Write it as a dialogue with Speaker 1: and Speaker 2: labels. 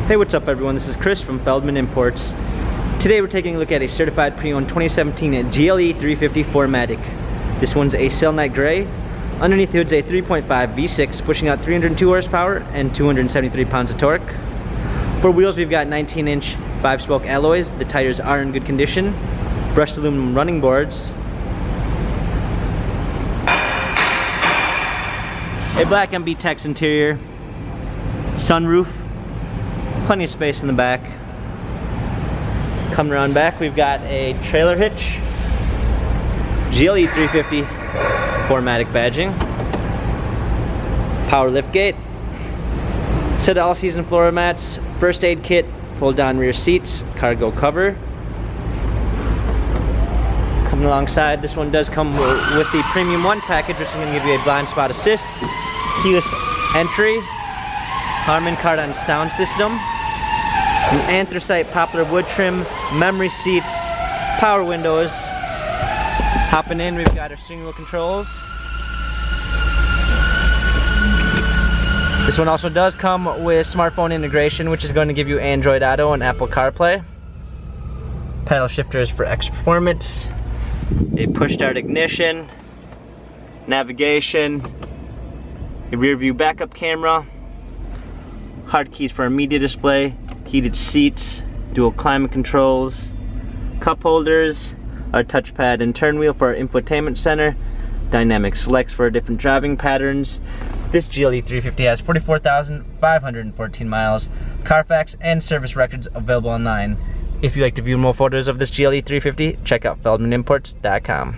Speaker 1: Hey, what's up everyone? This is Chris from Feldmann Imports. Today we're taking a look at a certified pre-owned 2017 GLE 350 4MATIC. This one's a Selenite Gray. Underneath the hood's a 3.5 V6 pushing out 302 horsepower and 273 pounds of torque. For wheels we've got 19-inch 5-spoke alloys. The tires are in good condition. Brushed aluminum running boards. A black MB Tex interior. Sunroof. Plenty of space in the back. Coming around back, we've got a trailer hitch, GLE 350 4MATIC badging, power liftgate, set of all-season floor mats, first aid kit, fold-down rear seats, cargo cover. Coming alongside, this one does come with the Premium 1 package, which is going to give you a blind spot assist, keyless entry, Harman Kardon sound system, an anthracite poplar wood trim, memory seats, power windows. Hopping in, we've got our steering wheel controls. This one also does come with smartphone integration, which is going to give you Android Auto and Apple CarPlay. Paddle shifters for extra performance. A push start ignition, navigation, a rear view backup camera, hard keys for a media display, heated seats, dual climate controls, cup holders, our touchpad and turn wheel for our infotainment center, dynamic selects for different driving patterns. This GLE 350 has 44,514 miles, Carfax and service records available online. If you'd like to view more photos of this GLE 350, check out feldmanimports.com.